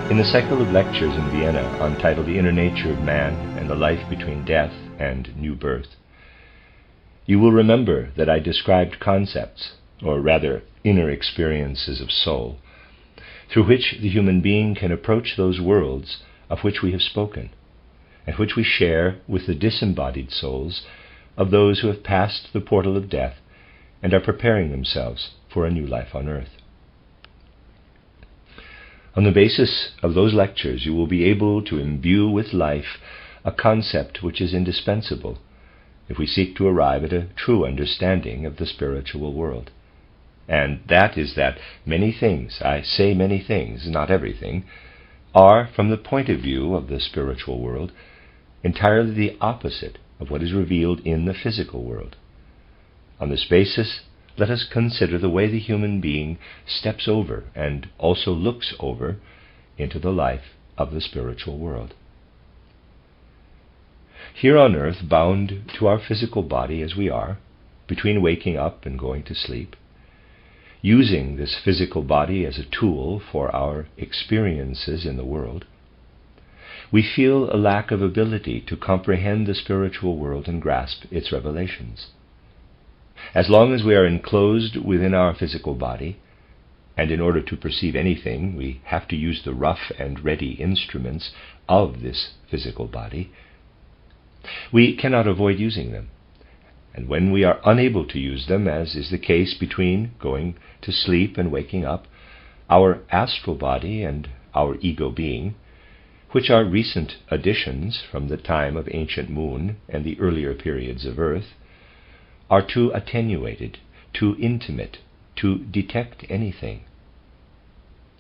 In the cycle of lectures in Vienna entitled The Inner Nature of Man and the Life Between Death and New Birth, you will remember that I described concepts, or rather inner experiences of soul, through which the human being can approach those worlds of which we have spoken, and which we share with the disembodied souls of those who have passed the portal of death and are preparing themselves for a new life on earth. On the basis of those lectures, you will be able to imbue with life a concept which is indispensable if we seek to arrive at a true understanding of the spiritual world. And that is that many things, I say many things, not everything, are, from the point of view of the spiritual world, entirely the opposite of what is revealed in the physical world. On this basis, let us consider the way the human being steps over and also looks over into the life of the spiritual world. Here on earth, bound to our physical body as we are, between waking up and going to sleep, using this physical body as a tool for our experiences in the world, we feel a lack of ability to comprehend the spiritual world and grasp its revelations. As long as we are enclosed within our physical body, and in order to perceive anything, we have to use the rough and ready instruments of this physical body, we cannot avoid using them. And when we are unable to use them, as is the case between going to sleep and waking up, our astral body and our ego being, which are recent additions from the time of ancient moon and the earlier periods of earth, are too attenuated, too intimate, to detect anything.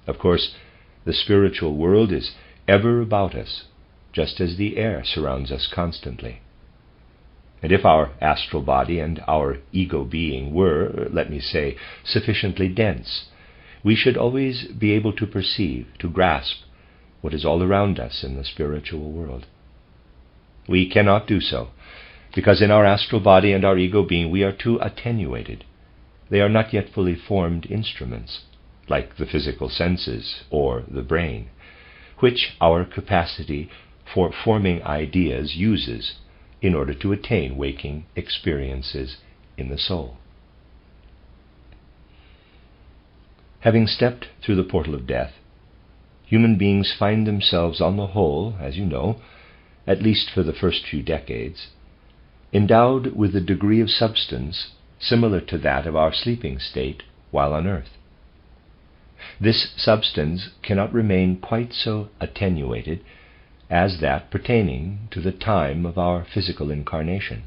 Of course, the spiritual world is ever about us, just as the air surrounds us constantly. And if our astral body and our ego being were, let me say, sufficiently dense, we should always be able to perceive, to grasp what is all around us in the spiritual world. We cannot do so, because in our astral body and our ego being we are too attenuated. They are not yet fully formed instruments, like the physical senses or the brain, which our capacity for forming ideas uses in order to attain waking experiences in the soul. Having stepped through the portal of death, human beings find themselves on the whole, as you know, at least for the first few decades, endowed with a degree of substance similar to that of our sleeping state while on earth. This substance cannot remain quite so attenuated as that pertaining to the time of our physical incarnation.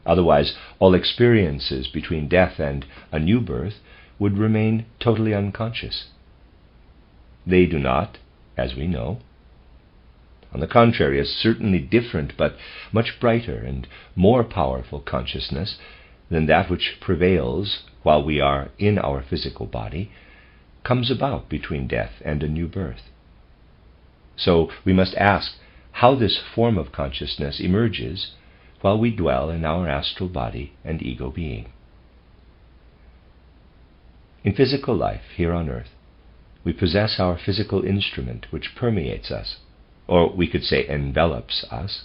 Otherwise, all experiences between death and a new birth would remain totally unconscious. They do not, as we know. On the contrary, a certainly different but much brighter and more powerful consciousness than that which prevails while we are in our physical body comes about between death and a new birth. So we must ask how this form of consciousness emerges while we dwell in our astral body and ego being. In physical life here on earth, we possess our physical instrument which permeates us, or we could say envelops us,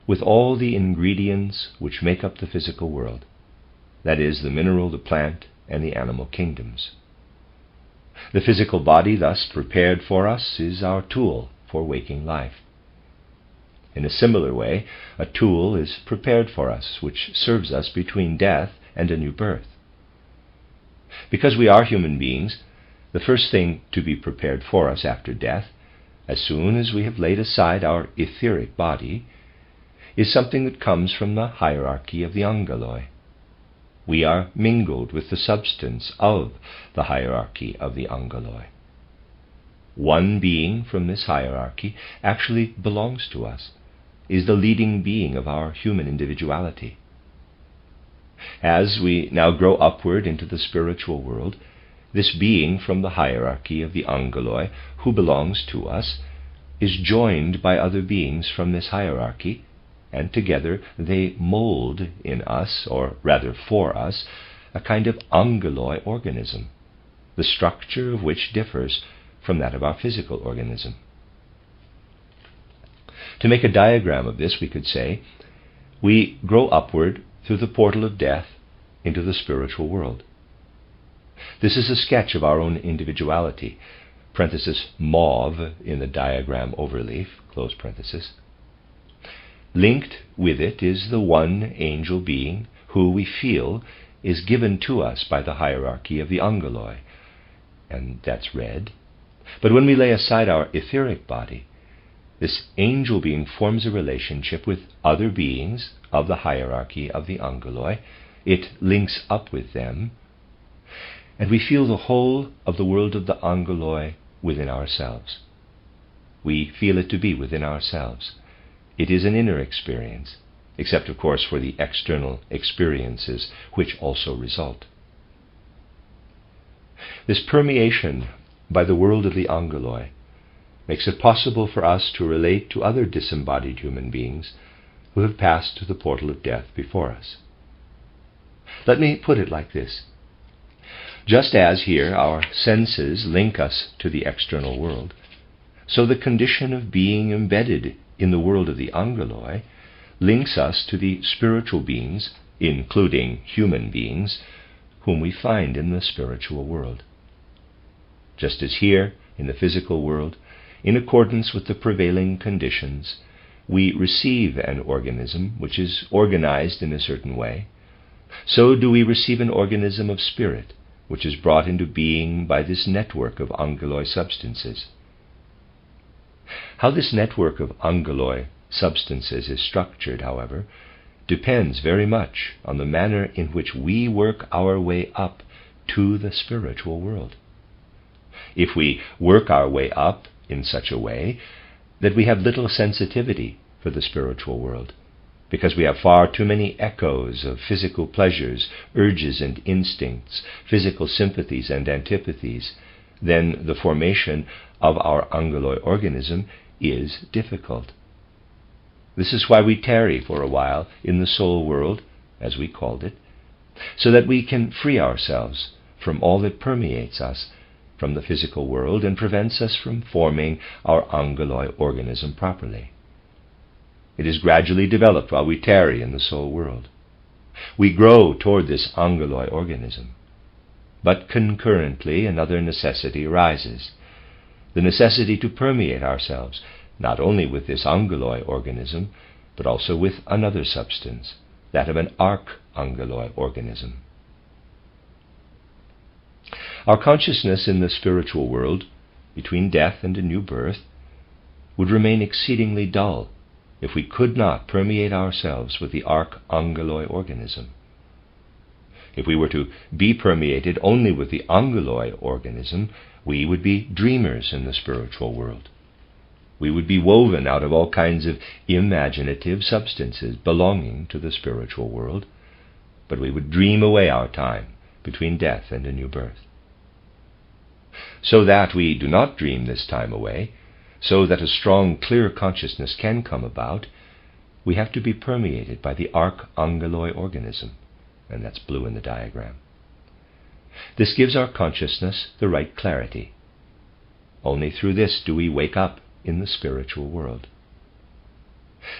with all the ingredients which make up the physical world, that is, the mineral, the plant, and the animal kingdoms. The physical body thus prepared for us is our tool for waking life. In a similar way, a tool is prepared for us which serves us between death and a new birth. Because we are human beings, the first thing to be prepared for us after death, as soon as we have laid aside our etheric body, is something that comes from the hierarchy of the angeloi. We are mingled with the substance of the hierarchy of the angeloi. One being from this hierarchy actually belongs to us, is the leading being of our human individuality. As we now grow upward into the spiritual world, this being from the hierarchy of the angeloi, who belongs to us, is joined by other beings from this hierarchy, and together they mold in us, or rather for us, a kind of angeloi organism, the structure of which differs from that of our physical organism. To make a diagram of this, we could say, we grow upward through the portal of death into the spiritual world. This is a sketch of our own individuality, parenthesis mauve in the diagram overleaf, close parenthesis. Linked with it is the one angel being who we feel is given to us by the hierarchy of the angeloi, and that's red. But when we lay aside our etheric body, this angel being forms a relationship with other beings of the hierarchy of the angeloi. It links up with them, and we feel the whole of the world of the angeloi within ourselves. We feel it to be within ourselves. It is an inner experience, except of course for the external experiences which also result. This permeation by the world of the angeloi makes it possible for us to relate to other disembodied human beings who have passed to the portal of death before us. Let me put it like this. Just as here our senses link us to the external world, so the condition of being embedded in the world of the angeloi links us to the spiritual beings, including human beings, whom we find in the spiritual world. Just as here, in the physical world, in accordance with the prevailing conditions, we receive an organism which is organized in a certain way, so do we receive an organism of spirit, which is brought into being by this network of angeloi substances. How this network of angeloi substances is structured, however, depends very much on the manner in which we work our way up to the spiritual world. If we work our way up in such a way that we have little sensitivity for the spiritual world, because we have far too many echoes of physical pleasures, urges and instincts, physical sympathies and antipathies, then the formation of our angeloi organism is difficult. This is why we tarry for a while in the soul world, as we called it, so that we can free ourselves from all that permeates us from the physical world and prevents us from forming our angeloi organism properly. It is gradually developed while we tarry in the soul world. We grow toward this angeloi organism. But concurrently another necessity arises, the necessity to permeate ourselves, not only with this angeloi organism, but also with another substance, that of an arch-angeloi organism. Our consciousness in the spiritual world, between death and a new birth, would remain exceedingly dull if we could not permeate ourselves with the arch-angeloi organism. If we were to be permeated only with the angeloi organism, we would be dreamers in the spiritual world. We would be woven out of all kinds of imaginative substances belonging to the spiritual world, but we would dream away our time between death and a new birth. So that we do not dream this time away, so that a strong, clear consciousness can come about, we have to be permeated by the arch-angeloi organism, and that's blue in the diagram. This gives our consciousness the right clarity. Only through this do we wake up in the spiritual world.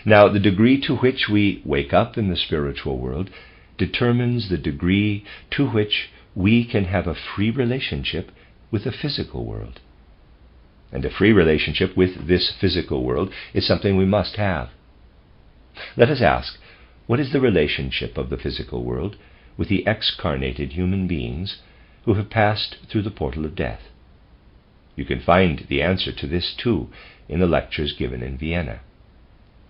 Now, the degree to which we wake up in the spiritual world determines the degree to which we can have a free relationship with the physical world. And a free relationship with this physical world is something we must have. Let us ask, what is the relationship of the physical world with the excarnated human beings who have passed through the portal of death? You can find the answer to this too in the lectures given in Vienna.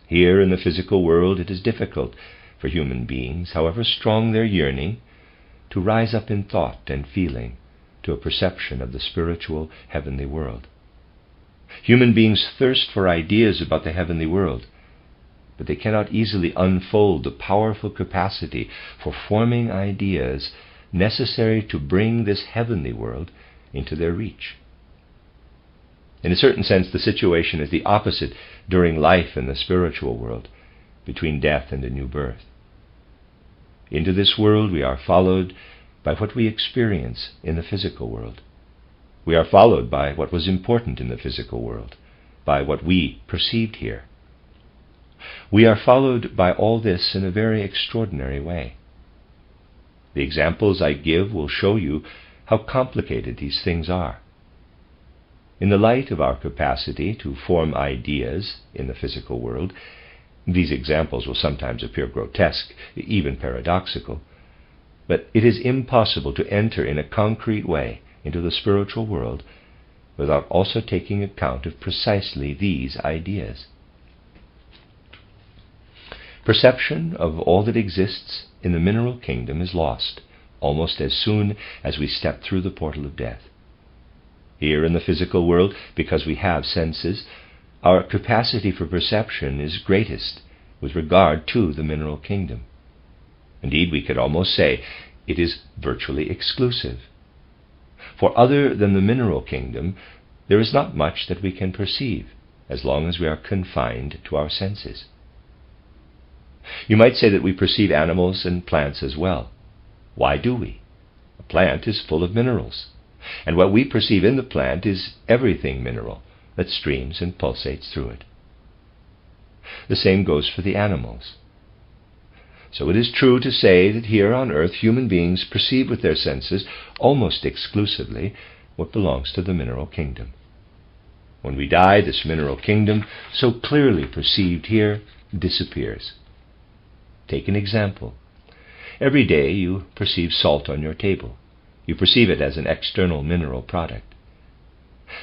Here in the physical world it is difficult for human beings, however strong their yearning, to rise up in thought and feeling to a perception of the spiritual heavenly world. Human beings thirst for ideas about the heavenly world, but they cannot easily unfold the powerful capacity for forming ideas necessary to bring this heavenly world into their reach. In a certain sense, the situation is the opposite during life in the spiritual world, between death and a new birth. Into this world we are followed by what we experience in the physical world. We are followed by what was important in the physical world, by what we perceived here. We are followed by all this in a very extraordinary way. The examples I give will show you how complicated these things are. In the light of our capacity to form ideas in the physical world, these examples will sometimes appear grotesque, even paradoxical, but it is impossible to enter in a concrete way into the spiritual world without also taking account of precisely these ideas. Perception of all that exists in the mineral kingdom is lost almost as soon as we step through the portal of death. Here in the physical world, because we have senses, our capacity for perception is greatest with regard to the mineral kingdom. Indeed, we could almost say it is virtually exclusive. For other than the mineral kingdom, there is not much that we can perceive as long as we are confined to our senses. You might say that we perceive animals and plants as well. Why do we? A plant is full of minerals, and what we perceive in the plant is everything mineral that streams and pulsates through it. The same goes for the animals. So it is true to say that here on earth human beings perceive with their senses almost exclusively what belongs to the mineral kingdom. When we die, this mineral kingdom, so clearly perceived here, disappears. Take an example. Every day you perceive salt on your table. You perceive it as an external mineral product.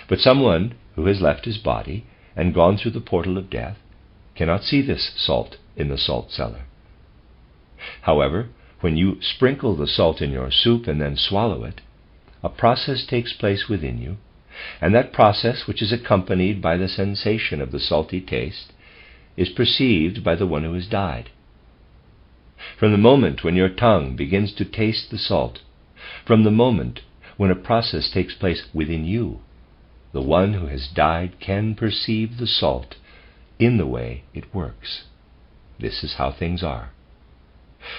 But someone who has left his body and gone through the portal of death cannot see this salt in the salt cellar. However, when you sprinkle the salt in your soup and then swallow it, a process takes place within you, and that process, which is accompanied by the sensation of the salty taste, is perceived by the one who has died. From the moment when your tongue begins to taste the salt, from the moment when a process takes place within you, the one who has died can perceive the salt in the way it works. This is how things are.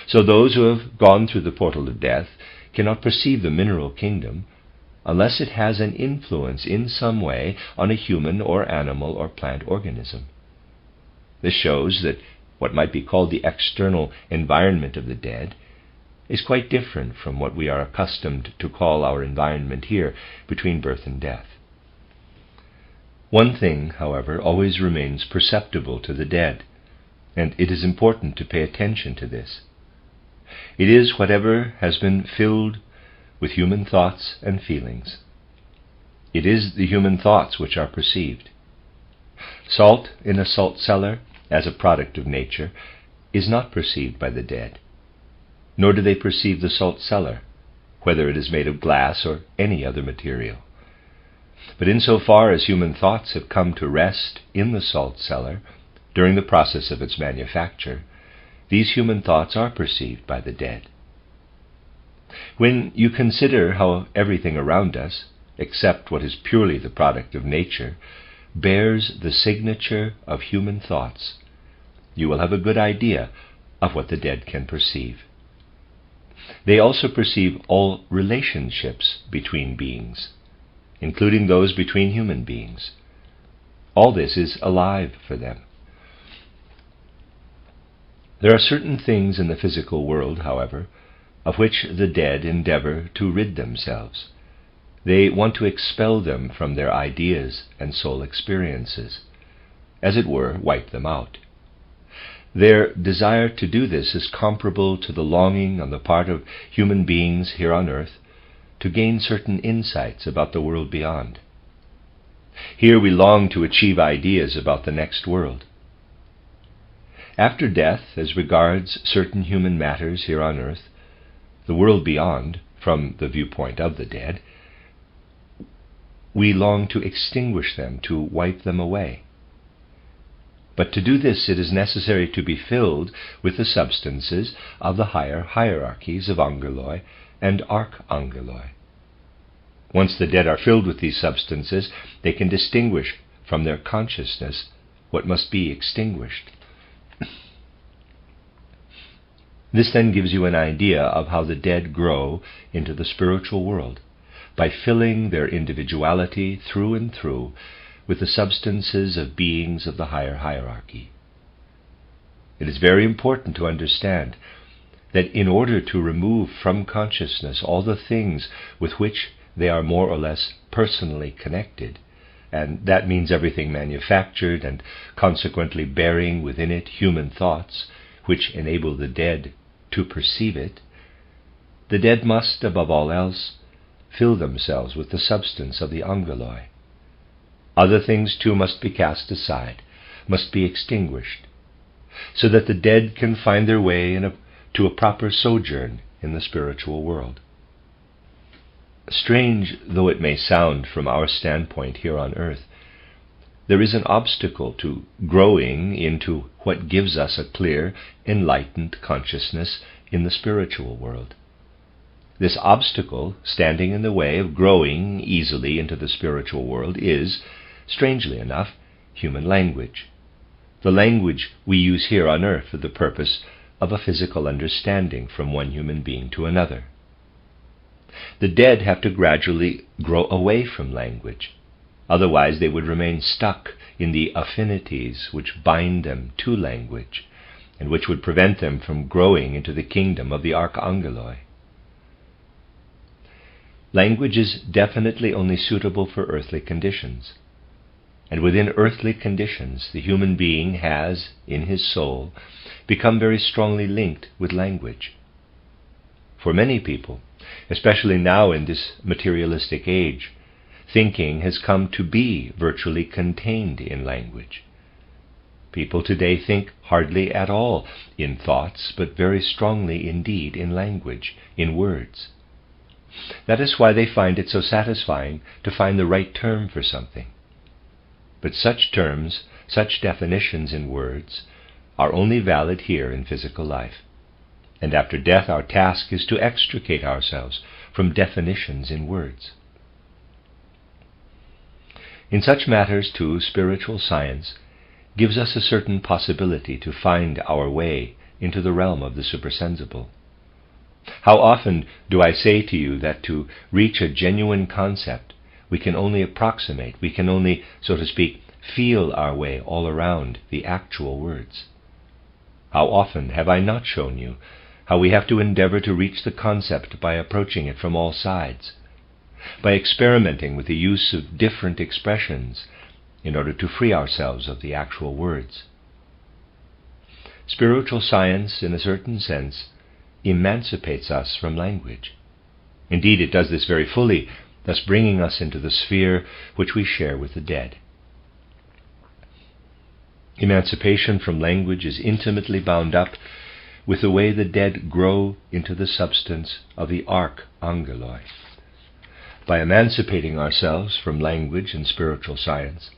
So those who have gone through the portal of death cannot perceive the mineral kingdom unless it has an influence in some way on a human or animal or plant organism. This shows that what might be called the external environment of the dead is quite different from what we are accustomed to call our environment here between birth and death. One thing, however, always remains perceptible to the dead, and it is important to pay attention to this. It is whatever has been filled with human thoughts and feelings. It is the human thoughts which are perceived. Salt in a salt cellar, as a product of nature, is not perceived by the dead, nor do they perceive the salt cellar, whether it is made of glass or any other material. But insofar as human thoughts have come to rest in the salt cellar during the process of its manufacture, these human thoughts are perceived by the dead. When you consider how everything around us, except what is purely the product of nature, bears the signature of human thoughts, you will have a good idea of what the dead can perceive. They also perceive all relationships between beings, including those between human beings. All this is alive for them. There are certain things in the physical world, however, of which the dead endeavor to rid themselves. They want to expel them from their ideas and soul experiences, as it were, wipe them out. Their desire to do this is comparable to the longing on the part of human beings here on earth to gain certain insights about the world beyond. Here we long to achieve ideas about the next world. After death, as regards certain human matters here on earth, the world beyond, from the viewpoint of the dead, we long to extinguish them, to wipe them away. But to do this it is necessary to be filled with the substances of the higher hierarchies of angeloi and archangeloi. Once the dead are filled with these substances, they can distinguish from their consciousness what must be extinguished. This then gives you an idea of how the dead grow into the spiritual world, by filling their individuality through and through with the substances of beings of the higher hierarchy. It is very important to understand that in order to remove from consciousness all the things with which they are more or less personally connected, and that means everything manufactured and consequently bearing within it human thoughts which enable the dead to perceive it, the dead must, above all else, fill themselves with the substance of the angeloi. Other things too must be cast aside, must be extinguished, so that the dead can find their way to a proper sojourn in the spiritual world. Strange though it may sound from our standpoint here on earth, there is an obstacle to growing into what gives us a clear, enlightened consciousness in the spiritual world. This obstacle, standing in the way of growing easily into the spiritual world, is, strangely enough, human language. The language we use here on earth for the purpose of a physical understanding from one human being to another. The dead have to gradually grow away from language. Otherwise they would remain stuck in the affinities which bind them to language, and which would prevent them from growing into the kingdom of the archangeloi. Language is definitely only suitable for earthly conditions, and within earthly conditions the human being has, in his soul, become very strongly linked with language. For many people, especially now in this materialistic age, thinking has come to be virtually contained in language. People today think hardly at all in thoughts, but very strongly indeed in language, in words. That is why they find it so satisfying to find the right term for something. But such terms, such definitions in words, are only valid here in physical life. And after death our task is to extricate ourselves from definitions in words. In such matters, too, spiritual science gives us a certain possibility to find our way into the realm of the supersensible. How often do I say to you that to reach a genuine concept we can only approximate, we can only, so to speak, feel our way all around the actual words? How often have I not shown you how we have to endeavor to reach the concept by approaching it from all sides, by experimenting with the use of different expressions in order to free ourselves of the actual words? Spiritual science, in a certain sense, emancipates us from language. Indeed, it does this very fully, thus bringing us into the sphere which we share with the dead. Emancipation from language is intimately bound up with the way the dead grow into the substance of the archangeloi. By emancipating ourselves from language in spiritual science,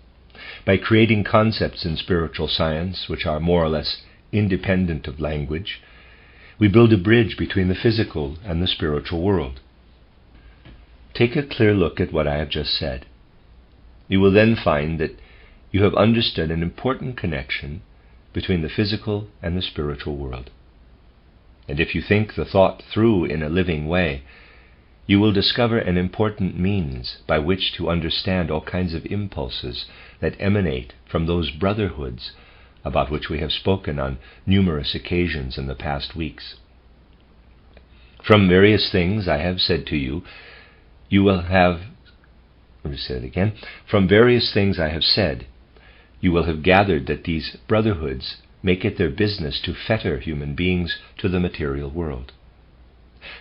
by creating concepts in spiritual science which are more or less independent of language, we build a bridge between the physical and the spiritual world. Take a clear look at what I have just said. You will then find that you have understood an important connection between the physical and the spiritual world. And if you think the thought through in a living way, you will discover an important means by which to understand all kinds of impulses that emanate from those brotherhoods about which we have spoken on numerous occasions in the past weeks. From various things I have said to you, you will have, from various things I have said, you will have gathered that these brotherhoods make it their business to fetter human beings to the material world.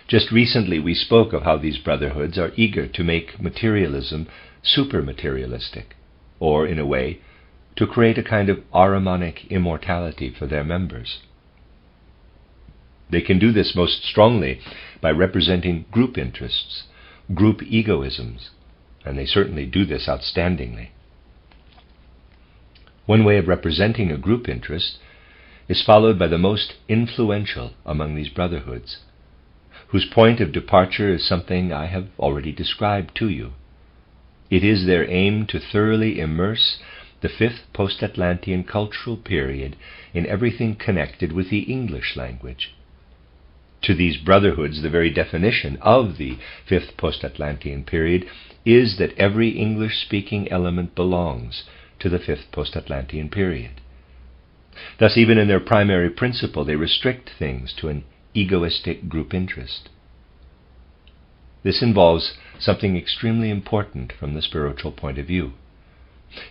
Just recently we spoke of how these brotherhoods are eager to make materialism super-materialistic, or, in a way, to create a kind of Ahrimanic immortality for their members. They can do this most strongly by representing group interests, group egoisms, and they certainly do this outstandingly. One way of representing a group interest is followed by the most influential among these brotherhoods, whose point of departure is something I have already described to you. It is their aim to thoroughly immerse the fifth post-Atlantean cultural period in everything connected with the English language, to these brotherhoods, the very definition of the fifth post-Atlantean period is that every English-speaking element belongs to the fifth post-Atlantean period. Thus, even in their primary principle, they restrict things to an egoistic group interest. This involves something extremely important from the spiritual point of view.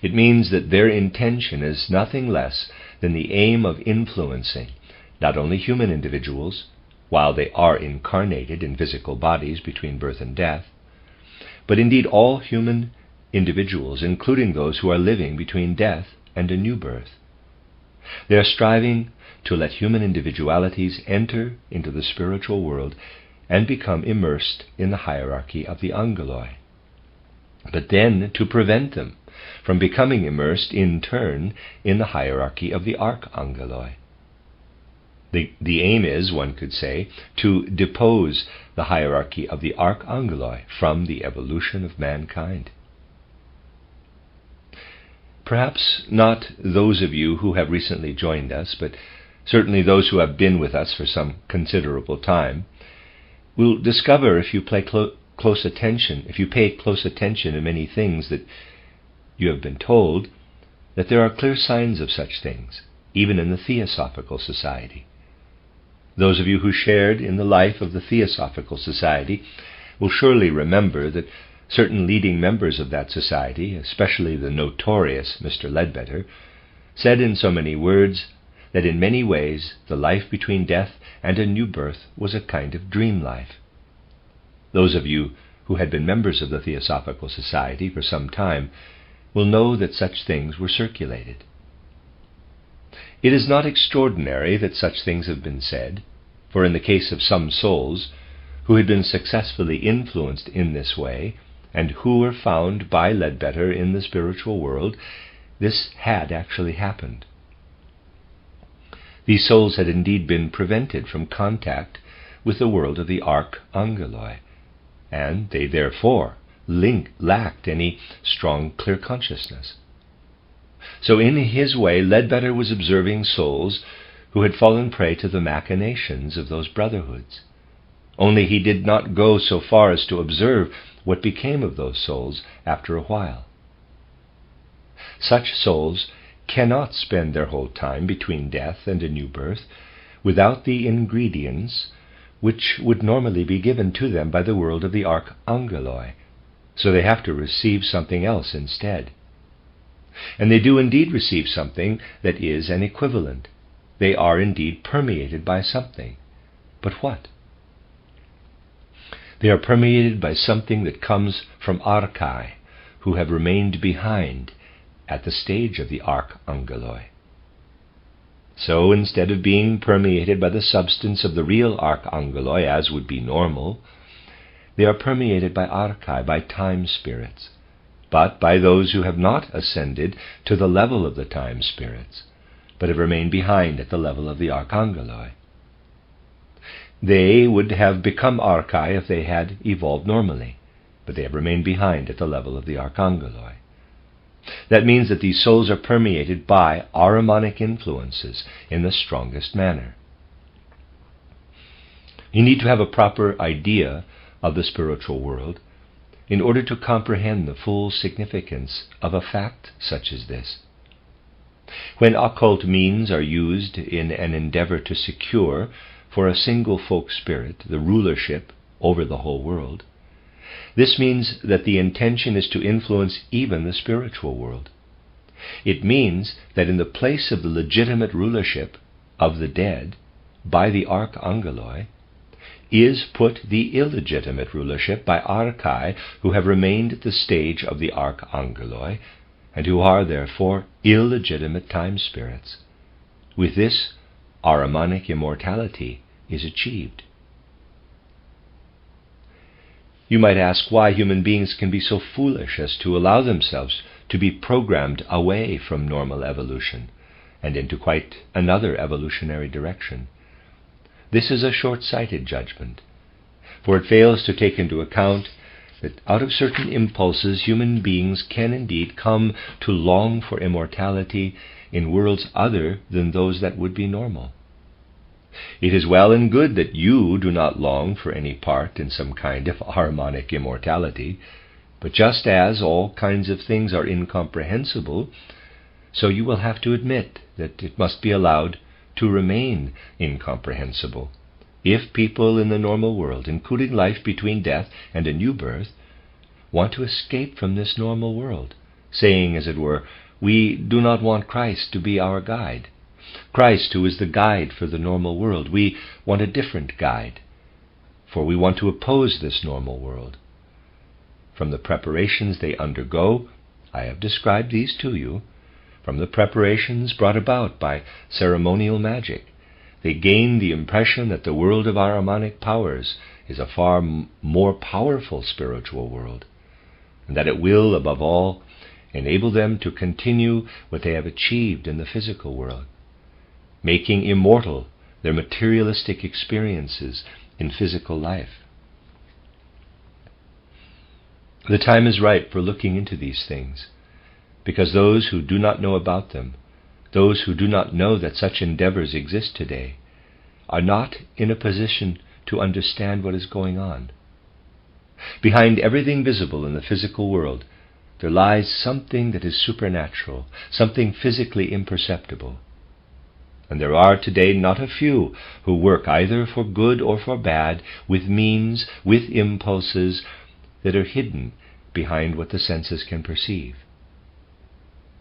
It means that their intention is nothing less than the aim of influencing not only human individuals, while they are incarnated in physical bodies between birth and death, but indeed all human individuals, including those who are living between death and a new birth. They are striving to let human individualities enter into the spiritual world and become immersed in the hierarchy of the angeloi, but then to prevent them from becoming immersed in turn in the hierarchy of the archangeloi. The aim is, one could say, to depose the hierarchy of the archangeloi from the evolution of mankind. Perhaps not those of you who have recently joined us, but certainly those who have been with us for some considerable time, will discover, if you pay close attention to many things that you have been told, that there are clear signs of such things, even in the Theosophical Society. Those of you who shared in the life of the Theosophical Society will surely remember that certain leading members of that society, especially the notorious Mr. Ledbetter, said in so many words that in many ways the life between death and a new birth was a kind of dream life. Those of you who had been members of the Theosophical Society for some time will know that such things were circulated. It is not extraordinary that such things have been said, for in the case of some souls who had been successfully influenced in this way, and who were found by Ledbetter in the spiritual world, this had actually happened. These souls had indeed been prevented from contact with the world of the archangeloi, and they therefore lacked any strong, clear consciousness. So in his way, Ledbetter was observing souls who had fallen prey to the machinations of those brotherhoods. Only he did not go so far as to observe what became of those souls after a while. Such souls cannot spend their whole time between death and a new birth without the ingredients which would normally be given to them by the world of the archangeloi, so they have to receive something else instead. And they do indeed receive something that is an equivalent. They are indeed permeated by something. But what? They are permeated by something that comes from archai, who have remained behind at the stage of the archangeloi. So instead of being permeated by the substance of the real archangeloi, as would be normal, they are permeated by archai, by time spirits, but by those who have not ascended to the level of the time spirits, but have remained behind at the level of the archangeloi. They would have become archai if they had evolved normally, but they have remained behind at the level of the archangeloi. That means that these souls are permeated by ahrimanic influences in the strongest manner. You need to have a proper idea of the spiritual world in order to comprehend the full significance of a fact such as this. When occult means are used in an endeavor to secure for a single folk spirit the rulership over the whole world, this means that the intention is to influence even the spiritual world. It means that in the place of the legitimate rulership of the dead by the archangeloi is put the illegitimate rulership by archai, who have remained at the stage of the archangeloi, and who are therefore illegitimate time spirits. With this, ahrimanic immortality is achieved. You might ask why human beings can be so foolish as to allow themselves to be programmed away from normal evolution and into quite another evolutionary direction. This is a short-sighted judgment, for it fails to take into account that out of certain impulses human beings can indeed come to long for immortality in worlds other than those that would be normal. It is well and good that you do not long for any part in some kind of harmonic immortality, but just as all kinds of things are incomprehensible, so you will have to admit that it must be allowed to remain incomprehensible. If people in the normal world, including life between death and a new birth, want to escape from this normal world, saying, as it were, we do not want Christ to be our guide. Christ, who is the guide for the normal world, we want a different guide, for we want to oppose this normal world. From the preparations they undergo, I have described these to you, from the preparations brought about by ceremonial magic, they gain the impression that the world of Ahrimanic powers is a far more powerful spiritual world, and that it will, above all, enable them to continue what they have achieved in the physical world, making immortal their materialistic experiences in physical life. The time is ripe for looking into these things, because those who do not know about them, those who do not know that such endeavors exist today, are not in a position to understand what is going on. Behind everything visible in the physical world, there lies something that is supernatural, something physically imperceptible. And there are today not a few who work either for good or for bad, with means, with impulses that are hidden behind what the senses can perceive.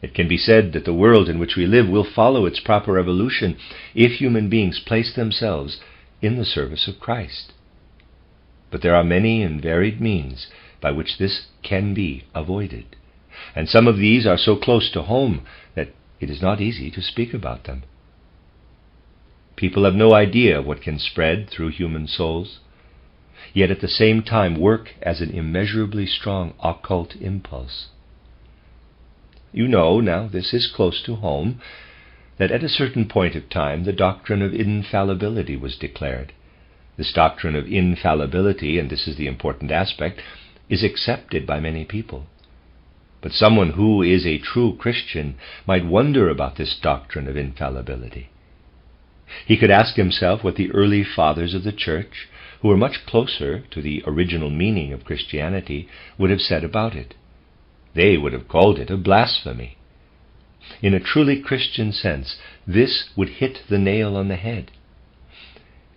It can be said that the world in which we live will follow its proper evolution if human beings place themselves in the service of Christ. But there are many and varied means by which this can be avoided, and some of these are so close to home that it is not easy to speak about them. People have no idea what can spread through human souls, yet at the same time work as an immeasurably strong occult impulse. You know, now this is close to home, that at a certain point of time the doctrine of infallibility was declared. This doctrine of infallibility, and this is the important aspect, is accepted by many people. But someone who is a true Christian might wonder about this doctrine of infallibility. He could ask himself what the early fathers of the Church, who were much closer to the original meaning of Christianity, would have said about it. They would have called it a blasphemy. In a truly Christian sense, this would hit the nail on the head.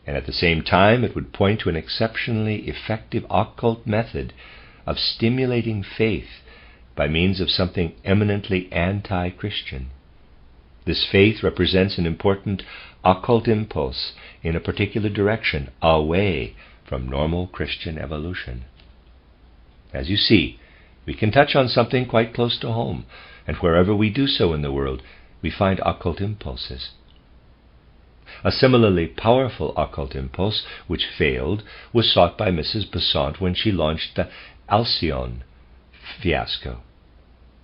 And at the same time, it would point to an exceptionally effective occult method of stimulating faith by means of something eminently anti-Christian. This faith represents an important occult impulse in a particular direction, away from normal Christian evolution. As you see, we can touch on something quite close to home, and wherever we do so in the world, we find occult impulses. A similarly powerful occult impulse, which failed, was sought by Mrs. Besant when she launched the Alcyone fiasco.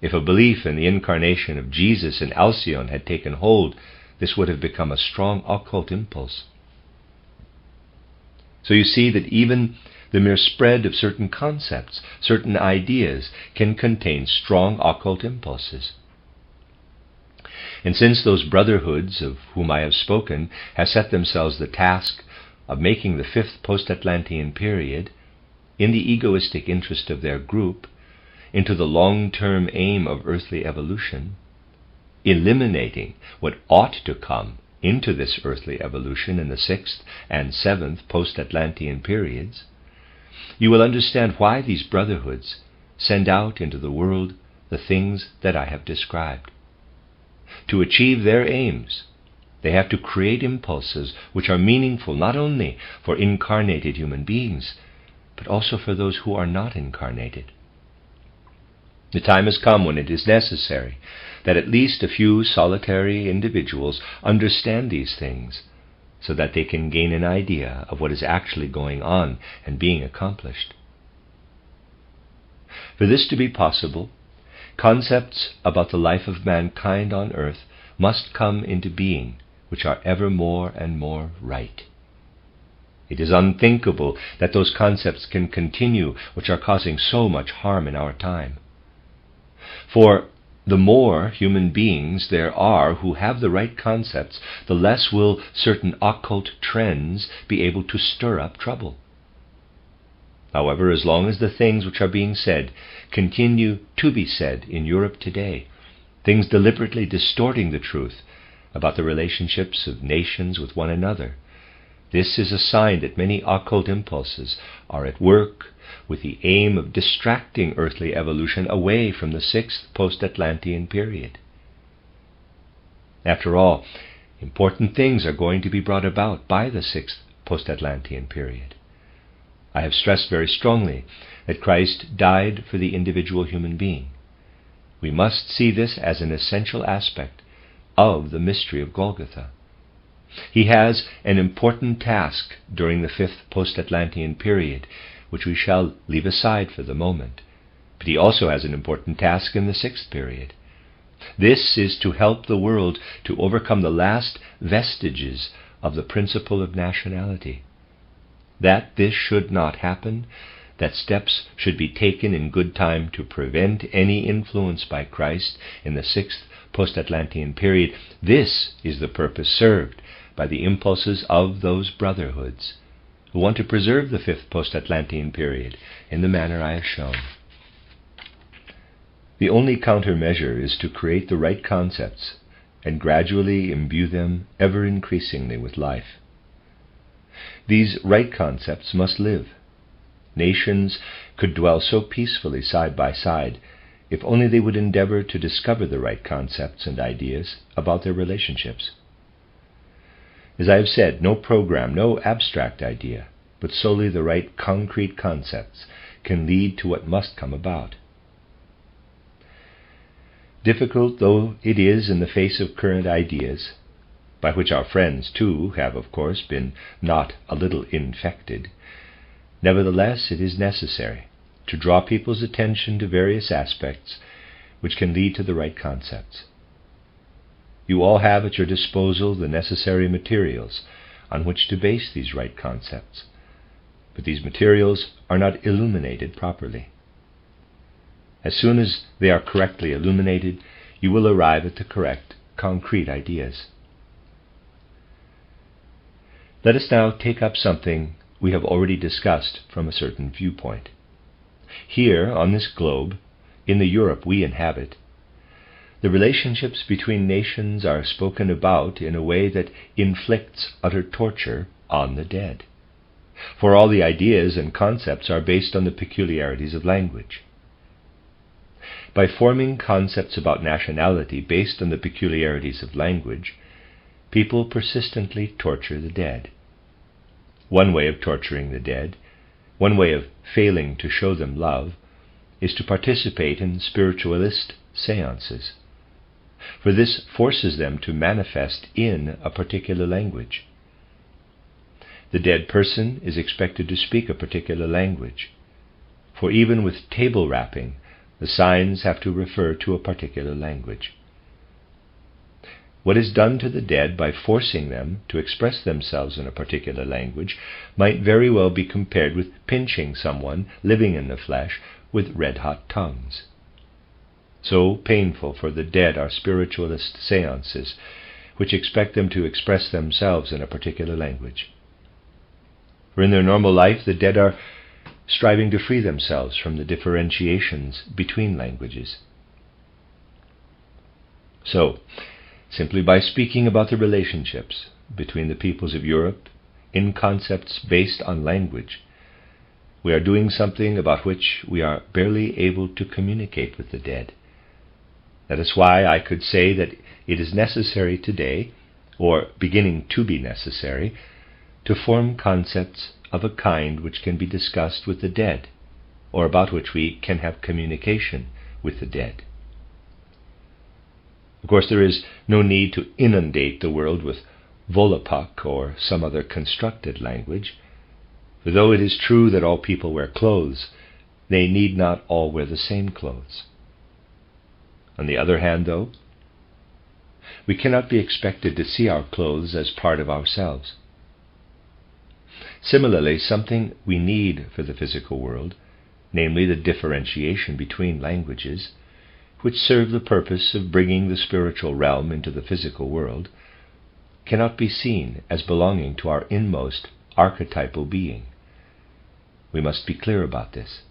If a belief in the incarnation of Jesus in Alcyone had taken hold, this would have become a strong occult impulse. So you see that even the mere spread of certain concepts, certain ideas, can contain strong occult impulses. And since those brotherhoods of whom I have spoken have set themselves the task of making the fifth post-Atlantean period, in the egoistic interest of their group, into the long-term aim of earthly evolution, eliminating what ought to come into this earthly evolution in the sixth and seventh post-Atlantean periods, you will understand why these brotherhoods send out into the world the things that I have described. To achieve their aims, they have to create impulses which are meaningful not only for incarnated human beings, but also for those who are not incarnated. The time has come when it is necessary that at least a few solitary individuals understand these things, so that they can gain an idea of what is actually going on and being accomplished. For this to be possible, concepts about the life of mankind on earth must come into being, which are ever more and more right. It is unthinkable that those concepts can continue which are causing so much harm in our time. For the more human beings there are who have the right concepts, the less will certain occult trends be able to stir up trouble. However, as long as the things which are being said continue to be said in Europe today, things deliberately distorting the truth about the relationships of nations with one another, this is a sign that many occult impulses are at work with the aim of distracting earthly evolution away from the sixth post-Atlantean period. After all, important things are going to be brought about by the sixth post-Atlantean period. I have stressed very strongly that Christ died for the individual human being. We must see this as an essential aspect of the mystery of Golgotha. He has an important task during the fifth post-Atlantean period, which we shall leave aside for the moment, but he also has an important task in the sixth period. This is to help the world to overcome the last vestiges of the principle of nationality. That this should not happen, that steps should be taken in good time to prevent any influence by Christ in the sixth post-Atlantean period, this is the purpose served by the impulses of those brotherhoods who want to preserve the fifth post-Atlantean period in the manner I have shown. The only countermeasure is to create the right concepts and gradually imbue them ever increasingly with life. These right concepts must live. Nations could dwell so peacefully side by side if only they would endeavor to discover the right concepts and ideas about their relationships. As I have said, no program, no abstract idea, but solely the right concrete concepts can lead to what must come about. Difficult though it is in the face of current ideas, by which our friends too have of course been not a little infected, nevertheless it is necessary to draw people's attention to various aspects which can lead to the right concepts. You all have at your disposal the necessary materials on which to base these right concepts, but these materials are not illuminated properly. As soon as they are correctly illuminated, you will arrive at the correct, concrete ideas. Let us now take up something we have already discussed from a certain viewpoint. Here, on this globe, in the Europe we inhabit, the relationships between nations are spoken about in a way that inflicts utter torture on the dead. For all the ideas and concepts are based on the peculiarities of language. By forming concepts about nationality based on the peculiarities of language, people persistently torture the dead. One way of torturing the dead, one way of failing to show them love, is to participate in spiritualist seances, for this forces them to manifest in a particular language. The dead person is expected to speak a particular language, for even with table rapping, the signs have to refer to a particular language. What is done to the dead by forcing them to express themselves in a particular language might very well be compared with pinching someone living in the flesh with red-hot tongues. So painful for the dead are spiritualist seances, which expect them to express themselves in a particular language. For in their normal life, the dead are striving to free themselves from the differentiations between languages. So, simply by speaking about the relationships between the peoples of Europe in concepts based on language, we are doing something about which we are barely able to communicate with the dead. That is why I could say that it is necessary today, or beginning to be necessary, to form concepts of a kind which can be discussed with the dead, or about which we can have communication with the dead. Of course, there is no need to inundate the world with Volapük or some other constructed language, for though it is true that all people wear clothes, they need not all wear the same clothes. On the other hand, though, we cannot be expected to see our clothes as part of ourselves. Similarly, something we need for the physical world, namely the differentiation between languages, which serve the purpose of bringing the spiritual realm into the physical world, cannot be seen as belonging to our inmost archetypal being. We must be clear about this.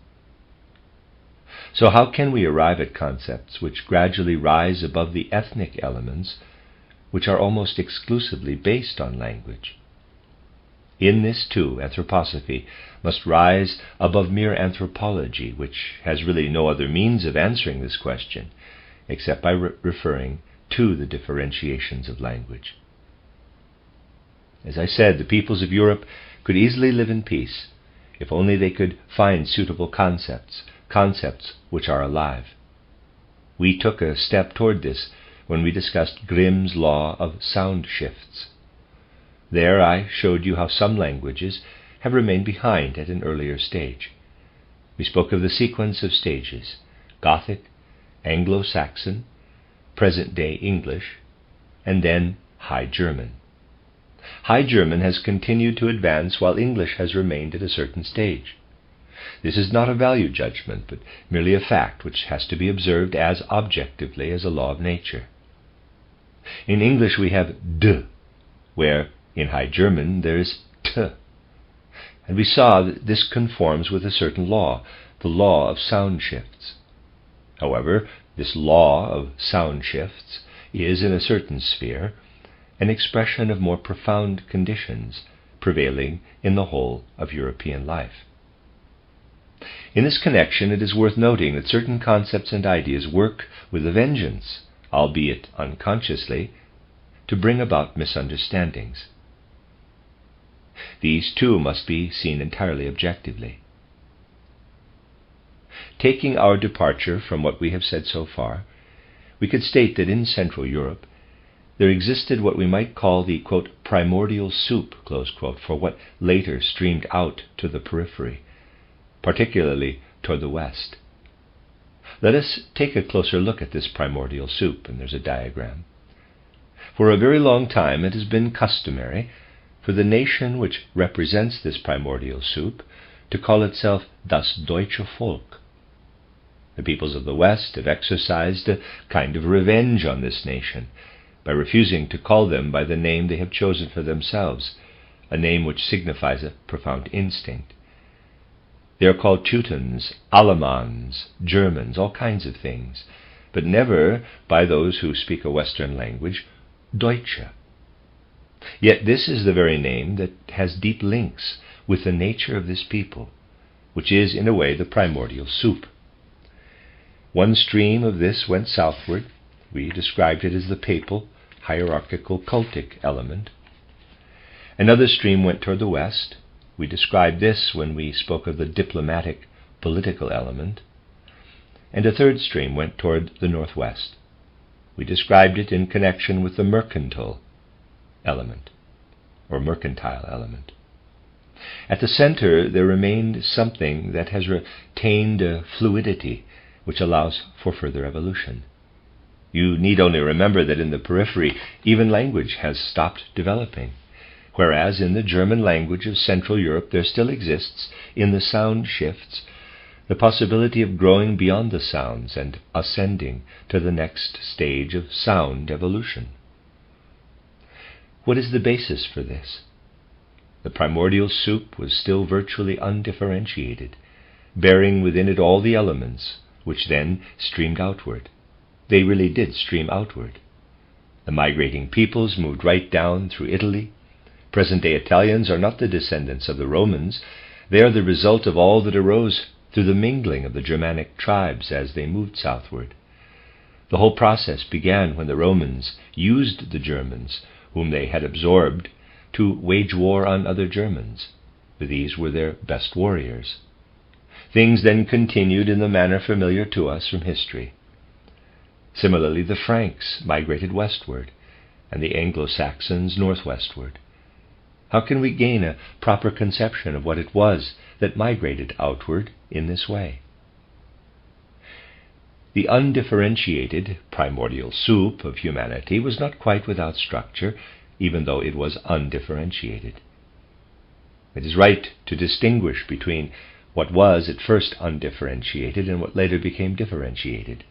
So how can we arrive at concepts which gradually rise above the ethnic elements, which are almost exclusively based on language? In this, too, anthroposophy must rise above mere anthropology, which has really no other means of answering this question except by referring to the differentiations of language. As I said, the peoples of Europe could easily live in peace if only they could find suitable concepts which are alive. We took a step toward this when we discussed Grimm's law of sound shifts. There I showed you how some languages have remained behind at an earlier stage. We spoke of the sequence of stages: Gothic, Anglo-Saxon, present-day English, and then High German. High German has continued to advance while English has remained at a certain stage. This is not a value judgment, but merely a fact which has to be observed as objectively as a law of nature. In English we have d, where in High German there is t. And we saw that this conforms with a certain law, the law of sound shifts. However, this law of sound shifts is, in a certain sphere, an expression of more profound conditions prevailing in the whole of European life. In this connection, it is worth noting that certain concepts and ideas work with a vengeance, albeit unconsciously, to bring about misunderstandings. These, too, must be seen entirely objectively. Taking our departure from what we have said so far, we could state that in Central Europe there existed what we might call the, quote, primordial soup, close quote, for what later streamed out to the periphery, particularly toward the west. Let us take a closer look at this primordial soup, and there's a diagram. For a very long time it has been customary for the nation which represents this primordial soup to call itself das deutsche Volk. The peoples of the West have exercised a kind of revenge on this nation by refusing to call them by the name they have chosen for themselves, a name which signifies a profound instinct. They are called Teutons, Alamans, Germans, all kinds of things, but never, by those who speak a Western language, Deutsche. Yet this is the very name that has deep links with the nature of this people, which is, in a way, the primordial soup. One stream of this went southward. We described it as the papal, hierarchical, cultic element. Another stream went toward the west. We described this when we spoke of the diplomatic, political element. And a third stream went toward the northwest. We described it in connection with the mercantile element, or mercantile element. At the center there remained something that has retained a fluidity which allows for further evolution. You need only remember that in the periphery even language has stopped developing, whereas in the German language of Central Europe there still exists, in the sound shifts, the possibility of growing beyond the sounds and ascending to the next stage of sound evolution. What is the basis for this? The primordial soup was still virtually undifferentiated, bearing within it all the elements which then streamed outward. They really did stream outward. The migrating peoples moved right down through Italy. Present-day Italians are not the descendants of the Romans. They are the result of all that arose through the mingling of the Germanic tribes as they moved southward. The whole process began when the Romans used the Germans, whom they had absorbed, to wage war on other Germans, for these were their best warriors. Things then continued in the manner familiar to us from history. Similarly, the Franks migrated westward, and the Anglo-Saxons northwestward. How can we gain a proper conception of what it was that migrated outward in this way? The undifferentiated primordial soup of humanity was not quite without structure, even though it was undifferentiated. It is right to distinguish between what was at first undifferentiated and what later became differentiated.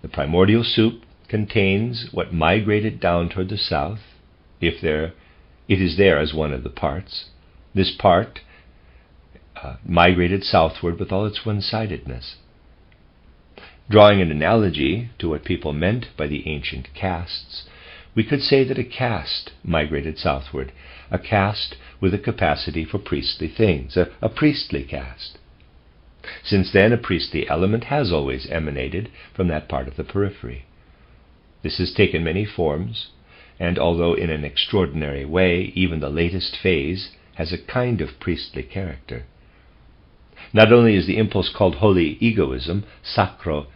The primordial soup contains what migrated down toward the south, if it is there as one of the parts. This part migrated southward with all its one-sidedness. Drawing an analogy to what people meant by the ancient castes, we could say that a caste migrated southward, a caste with a capacity for priestly things, a priestly caste. Since then, a priestly element has always emanated from that part of the periphery. This has taken many forms, and although in an extraordinary way, even the latest phase has a kind of priestly character. Not only is the impulse called holy egoism, sacro